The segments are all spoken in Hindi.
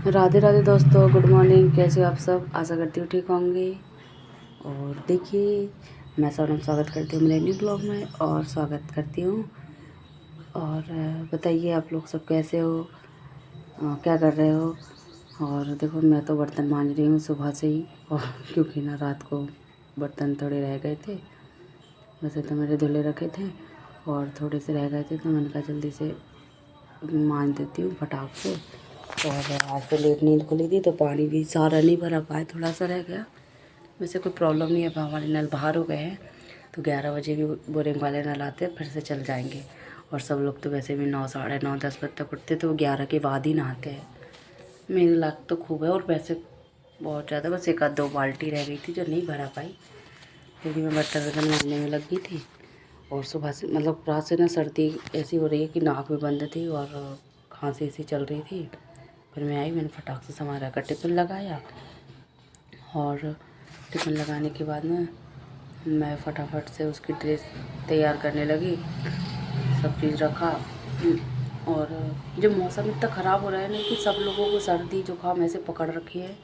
राधे राधे दोस्तों, गुड मॉर्निंग। कैसे हो आप सब? आशा करती हूँ ठीक होंगे। और देखिए, मैं सोनम स्वागत करती हूँ मेरे न्यू ब्लॉग में और स्वागत करती हूँ। और बताइए आप लोग सब कैसे हो, क्या कर रहे हो। और देखो, मैं तो बर्तन मांज रही हूँ सुबह से ही। और क्योंकि ना रात को बर्तन थोड़े रह गए थे, वैसे तो मेरे धुले रखे थे और थोड़े से रह गए थे, तो मैंने कहा जल्दी से मांज देती हूँ फटाक से। और आज तो लेट नींद खुली थी तो पानी भी सारा नहीं भरा पाए, थोड़ा सा रह गया। वैसे कोई प्रॉब्लम नहीं है, हमारे नल बाहर हो गए हैं तो 11 बजे भी बोरिंग वाले नल आते हैं, फिर से चल जाएंगे। और सब लोग तो वैसे भी 9, साढ़े 9, 10 बजे तक उठते तो 11 के बाद ही नहाते हैं। मेरी लाख तो खूब है। और वैसे बहुत ज़्यादा, बस एक आध 2 बाल्टी रह गई थी जो नहीं भरा पाई, क्योंकि मैं बर्तन मारने में लग गई थी। और सुबह से मतलब रात से ना सर्दी ऐसी हो रही है कि नाक भी बंद थी और खांसी ऐसी चल रही थी। फिर मैं आई, मैंने फटाक से सामान रखा, टिफ़िन लगाया। और टिफ़िन लगाने के बाद में मैं फटाफट से उसकी ड्रेस तैयार करने लगी, सब चीज़ रखा। और जो मौसम इतना ख़राब हो रहा है ना कि सब लोगों को सर्दी जुकाम ऐसे पकड़ रखी है।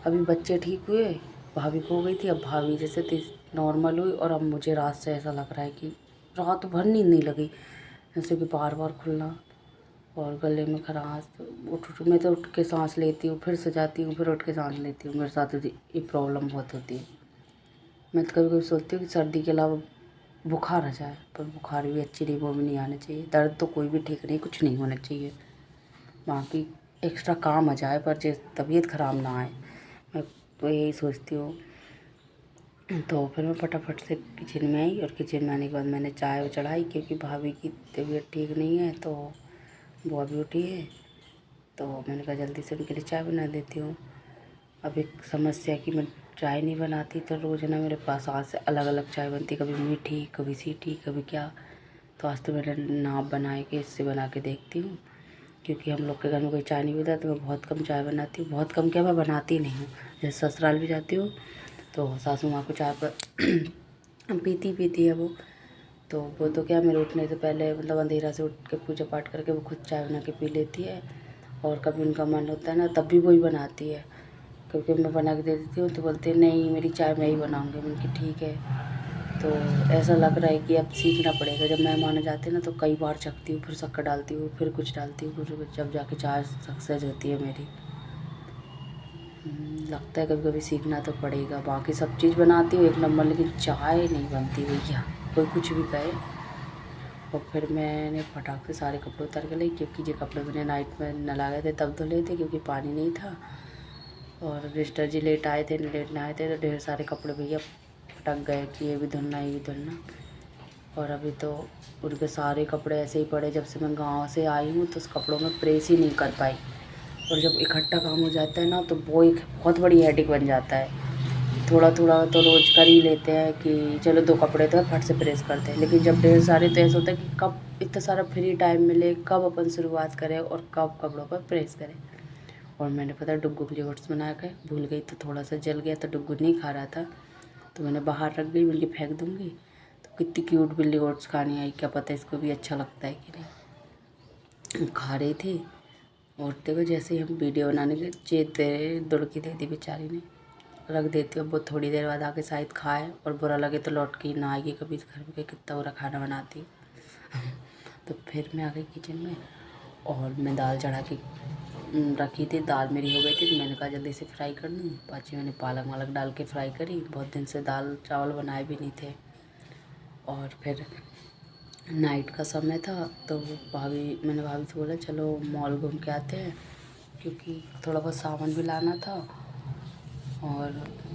अभी बच्चे ठीक हुए, भाभी को हो गई थी, अब भाभी जैसे नॉर्मल हुई, और अब मुझे रात से ऐसा लग रहा है कि रात भर नींद नहीं लगी, जैसे कि बार बार खुलना और गले में खराश। मैं तो उठ के सांस लेती हूँ, फिर सो जाती हूँ, फिर उठ के सांस लेती हूँ। मेरे साथ तो ये प्रॉब्लम बहुत होती है। मैं तो कभी कभी सोचती हूँ कि सर्दी के अलावा बुखार आ जाए, पर बुखार भी अच्छी नहीं, वो भी नहीं आना चाहिए। दर्द तो कोई भी ठीक नहीं, कुछ नहीं होना चाहिए, बाकी एक्स्ट्रा काम आ जाए, पर जो तबीयत ख़राब ना आए। मैं तो यही सोचती हूँ। तो फिर मैं फटाफट से किचन में आई, और किचन में आने के बाद मैंने चाय चढ़ाई, क्योंकि भाभी की तबीयत ठीक नहीं है तो वो अभी उठी है। तो मैंने कहा जल्दी से उनके लिए चाय बना देती हूँ। अब एक समस्या कि मैं चाय नहीं बनाती तो रोज़ ना मेरे पास आज से अलग अलग चाय बनती, कभी मीठी, कभी सीठी, कभी क्या। तो आज तो मैंने नाप बना के इससे बना के देखती हूँ, क्योंकि हम लोग के घर में कोई चाय नहीं पीता, तो मैं बहुत कम चाय बनाती हूँ। बहुत कम क्या, मैं बनाती नहीं हूँ। जैसे ससुराल भी जाती हूँ तो सासू माँ को चाय पर पीती है वो तो क्या, मेरे उठने से पहले मतलब अंधेरा से उठ के पूजा पाठ करके वो खुद चाय बना के पी लेती है। और कभी उनका मन होता है ना तब भी वही बनाती है, क्योंकि मैं बना के दे देती हूँ तो बोलते हैं नहीं मेरी चाय मैं ही बनाऊँगी। मैंने कहा ठीक है। तो ऐसा लग रहा है कि अब सीखना पड़ेगा। जब मेहमान आ जाते हैं ना तो कई बार चखती हूँ, फिर शक्कर डालती हूँ, फिर कुछ डालती हूँ, कुछ जब जाके चाय सक्सेस होती है मेरी। लगता है कभी कभी सीखना तो पड़ेगा। बाकी सब चीज़ बनाती हूँ एक नंबर, लेकिन चाय नहीं बनती भैया, कोई कुछ भी कहे। और फिर मैंने फटाक से सारे कपड़े उतार के लाई, क्योंकि जो कपड़े मैंने नाइट में नला गए थे तब धुले थे, क्योंकि पानी नहीं था। और मिस्टर जी लेट आए थे, लेट ना आए थे तो ढेर सारे कपड़े भैया फटक गए कि ये भी धुलना, ये भी धुलना। और अभी तो उनके सारे कपड़े ऐसे ही पड़े, जब से मैं गांव से आई हूँ तो उस कपड़ों में प्रेस ही नहीं कर पाई। और जब इकट्ठा काम हो जाता है ना तो वो एक बहुत बड़ी हेडेक बन जाता है। थोड़ा थोड़ा तो रोज़ कर ही लेते हैं कि चलो 2 कपड़े तो है, फट से प्रेस करते हैं, लेकिन जब ढेर सारे तो ऐसा होता है कि कब इतना सारा फ्री टाइम मिले, कब अपन शुरुआत करें और कब कपड़ों पर प्रेस करें। और मैंने पता है डुग्गू के लिए ओट्स बना के भूल गई, तो थोड़ा सा जल गया, तो डुग्गू नहीं खा रहा था तो मैंने बाहर रख गई, बल्कि फेंक दूँगी। तो कितनी क्यूट बिल्ली ओट्स खाने आई, क्या पता इसको भी अच्छा लगता है कि नहीं। खा रही थी और देखो जैसे ही हम वीडियो बनाने के चेत दुड़की दे दी बेचारी ने। रख देती हूँ, अब वो थोड़ी देर बाद आके शायद खाए, और बुरा लगे तो लौट के ना आएगी कभी घर में, कितना बुरा खाना बनाती हूँ। तो फिर मैं आ गई किचन में, और मैं दाल चढ़ा के रखी थी। दाल मेरी हो गई थी तो मैंने कहा जल्दी से फ्राई कर दूँ। पाची मैंने पालक वालक डाल के फ्राई करी, बहुत दिन से दाल चावल बनाए भी नहीं थे। और फिर नाइट का समय था तो मैंने भाभी से बोला चलो मॉल घूम के आते हैं, क्योंकि थोड़ा बहुत सामान भी लाना था। और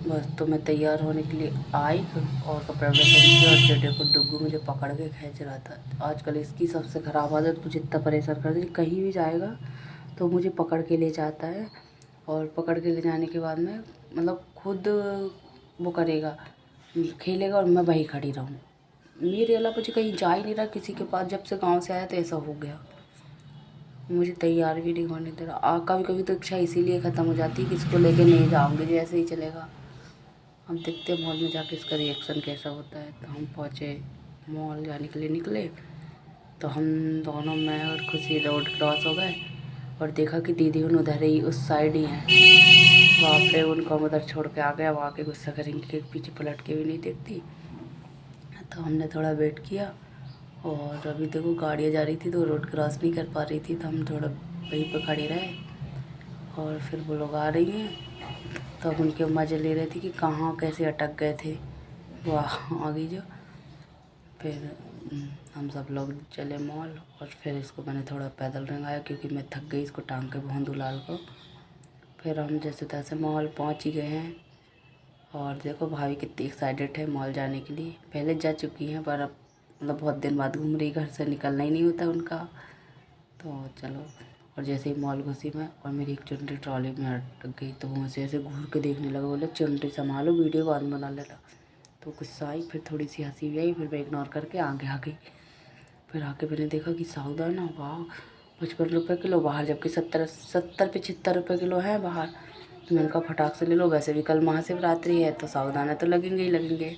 बस तो मैं तैयार होने के लिए आई और कपड़े वपड़े पहन के, और जो देखो डुग्गू मुझे पकड़ के खींच रहा था। आजकल इसकी सबसे ख़राब आदत मुझे इतना परेशान कर दी, कहीं भी जाएगा तो मुझे पकड़ के ले जाता है। और पकड़ के ले जाने के बाद में मतलब खुद वो करेगा, खेलेगा और मैं वहीं खड़ी रहूँ। मेरे अलावा मुझे कहीं जा ही नहीं रहा किसी के पास। जब से गांव से आया तो ऐसा हो गया, मुझे तैयार भी नहीं होने दे रहा। कभी कभी तो इच्छा इसीलिए ख़त्म हो जाती है कि इसको लेके नहीं जाऊँगी, जैसे ही चलेगा। हम देखते हैं मॉल में जाके इसका रिएक्शन कैसा होता है। तो हम पहुँचे, मॉल जाने के लिए निकले, तो हम दोनों, मैं और खुशी रोड क्रॉस हो गए। और देखा कि दीदी उन उधर ही उस साइड ही हैं। बाप रे, उनको हम उधर छोड़ के आ गए। अब आके गुस्सा करेंगे कि पीछे पलट के भी नहीं देखती। तो हमने थोड़ा वेट किया और अभी देखो गाड़ियाँ जा रही थी तो रोड क्रॉस नहीं कर पा रही थी, तो हम थोड़ा वहीं पर खड़े रहे। और फिर वो लोग आ रही हैं तो अब उनके मज़े ले रहे थे कि कहाँ कैसे अटक गए थे, वो आ गई जो। फिर हम सब लोग चले मॉल और फिर इसको मैंने थोड़ा पैदल रंगाया क्योंकि मैं थक गई इसको टांग के बहुत दुलाल को। फिर हम जैसे तैसे मॉल पहुंच ही गए हैं। और देखो भाभी कितनी एक्साइटेड है मॉल जाने के लिए। पहले जा चुकी हैं पर अब मतलब बहुत दिन बाद घूम रही, घर से निकलना ही नहीं होता उनका। तो चलो, और जैसे ही मॉल घुसी मैं और मेरी एक चुनरी ट्रॉली में अटक गई, तो वहाँ से ऐसे घूर के देखने लगा, बोले चुनरी संभालो वीडियो बाद में बना लेना। तो गुस्सा आई, फिर थोड़ी सी हंसी भी आई, फिर मैं इग्नोर करके आगे आ गई। फिर आके मैंने देखा कि साबूदाना वाह 55 रुपये किलो बाहर, जबकि 70-75 रुपये किलो है बाहर। तो मैंने कहा फटाक से ले लो, वैसे भी कल महाशिवरात्रि है तो साबूदाना तो लगेंगे ही लगेंगे।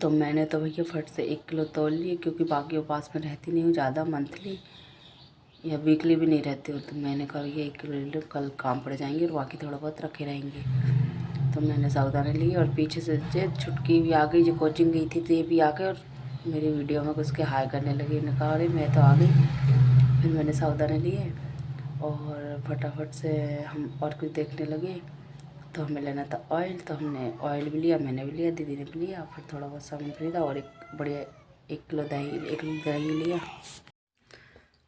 तो मैंने तो भैया फट से 1 किलो तोल लिए, क्योंकि बाकी उपास में रहती नहीं हूँ ज़्यादा, मंथली या वीकली भी नहीं रहती हूँ। तो मैंने कहा भैया 1 किलो ले लो, कल काम पड़ जाएंगे और बाकी थोड़ा बहुत रखे रहेंगे। तो मैंने साबूदाना लिए और पीछे से छुटकी भी आ गई जो कोचिंग गई थी, तो ये भी आ गए और मेरी वीडियो में घुस के हाय करने लगी। ने कहा अरे मैं तो आ गई। फिर मैंने साबूदाना लिए और फटाफट से हम और कुछ देखने लगे। तो हमें लेना था ऑयल, तो हमने ऑयल भी लिया, मैंने भी लिया, दीदी ने भी लिया। फिर थोड़ा बहुत सामान खरीदा और एक बढ़िया 1 किलो दही लिया।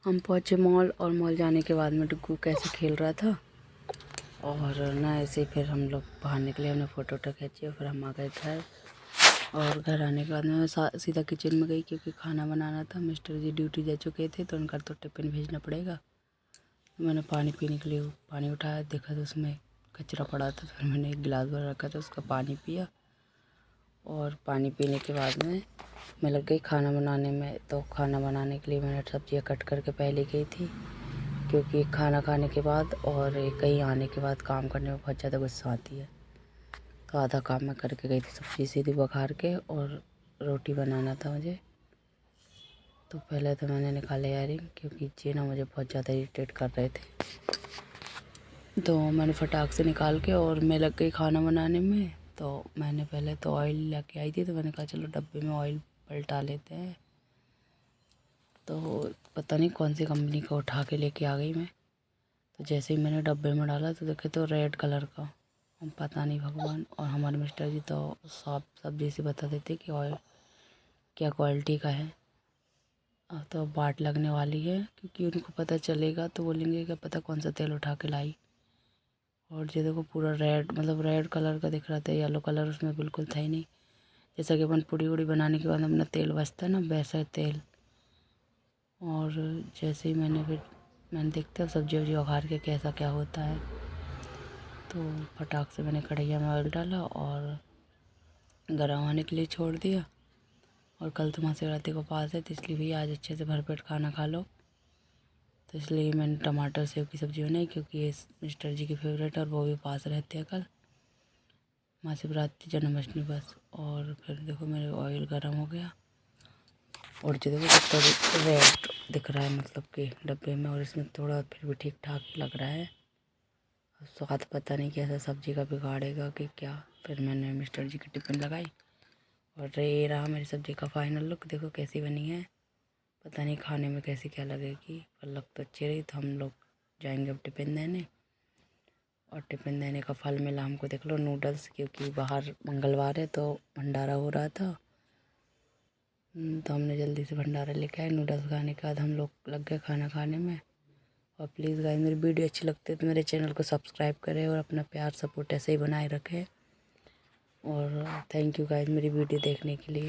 हम पहुँचे मॉल और मॉल जाने के बाद में डुग्गू कैसे खेल रहा था और ना ऐसे फिर हम लोग बाहर निकले, हमने फ़ोटो खींची और फिर हम आ गए घर। और घर आने के बाद में मैं सीधा किचन में गई क्योंकि खाना बनाना था। मिस्टर जी ड्यूटी जा चुके थे तो उनका तो टिफ़िन भेजना पड़ेगा। तो मैंने पानी पीने के लिए पानी उठाया, देखा तो उसमें कचरा पड़ा था। फिर मैंने एक गिलास भर रखा था, उसका पानी पिया। और पानी पीने के बाद में मैं लग गई खाना बनाने में। तो खाना बनाने के लिए मैंने सब्जियां कट करके पहले गई थी, क्योंकि खाना खाने के बाद और कहीं आने के बाद काम करने में बहुत ज़्यादा गुस्सा आती है। तो आधा काम मैं करके गई थी, सब्ज़ी सीधी बघार के, और रोटी बनाना था मुझे। तो पहले तो मैंने निकाले इयररिंग, क्योंकि ये ना मुझे बहुत ज़्यादा इरिटेट कर रहे थे। तो मैंने फटाक से निकाल के और मैं लग गई खाना बनाने में। तो मैंने पहले तो ऑयल लेके आई थी, तो मैंने कहा चलो डब्बे में ऑयल पलटा लेते हैं। तो पता नहीं कौन सी कंपनी का उठा के लेके आ गई मैं। तो जैसे ही मैंने डब्बे में डाला तो देखे तो रेड कलर का, पता नहीं भगवान। और हमारे मिस्टर जी तो साफ सब्जी से बता देते कि ऑयल क्या क्वालिटी का है। अब तो बाट लगने वाली है, क्योंकि उनको पता चलेगा तो बोलेंगे क्या पता कौन सा तेल उठा के लाई। और ये देखो पूरा रेड, मतलब रेड कलर का दिख रहा था, येलो कलर उसमें बिल्कुल था ही नहीं। जैसा कि अपन पूड़ी उड़ी बनाने के बाद अपना तेल बचता है ना, वैसा तेल। और जैसे ही मैंने देखते अब सब्जी वब्जी उखाड़ के कैसा क्या होता है। तो फटाक से मैंने कढ़ैया में ऑयल डाला और गर्म होने के लिए छोड़ दिया। और कल तो महाशिवरात्रि को पास है, तो इसलिए भी आज अच्छे से भरपेट खाना खा लो। तो इसलिए मैंने टमाटर सेव की सब्ज़ी बनाई, क्योंकि ये मिस्टर जी की फेवरेट है और वो भी पास रहते हैं कल महाशिवरात्रि जन्माष्टमी बस। और फिर देखो मेरे ऑयल गर्म हो गया और जो देखो कितना रेड दिख रहा है, मतलब कि डब्बे में। और इसमें थोड़ा फिर भी ठीक ठाक ही लग रहा है। स्वाद पता नहीं कैसा सब्ज़ी का बिगाड़ेगा कि क्या। फिर मैंने मिस्टर जी की टिफ़िन लगाई और ये रहा मेरी सब्ज़ी का फाइनल लुक। देखो कैसी बनी है, पता नहीं खाने में कैसी क्या लगेगी, पर लग तो अच्छी रही। तो हम लोग जाएंगे अब टिफ़िन देने। और टिफ़िन देने का फल मिला हमको, देख लो नूडल्स, क्योंकि बाहर मंगलवार है तो भंडारा हो रहा था। तो हमने जल्दी से भंडारा लेके आए। नूडल्स खाने के बाद हम लोग लग गए खाना खाने में। और प्लीज़ गाइस, मेरी वीडियो अच्छी लगती है तो मेरे चैनल को सब्सक्राइब करें और अपना प्यार सपोर्ट ऐसे ही बनाए रखें। और थैंक यू गाइस मेरी वीडियो देखने के लिए।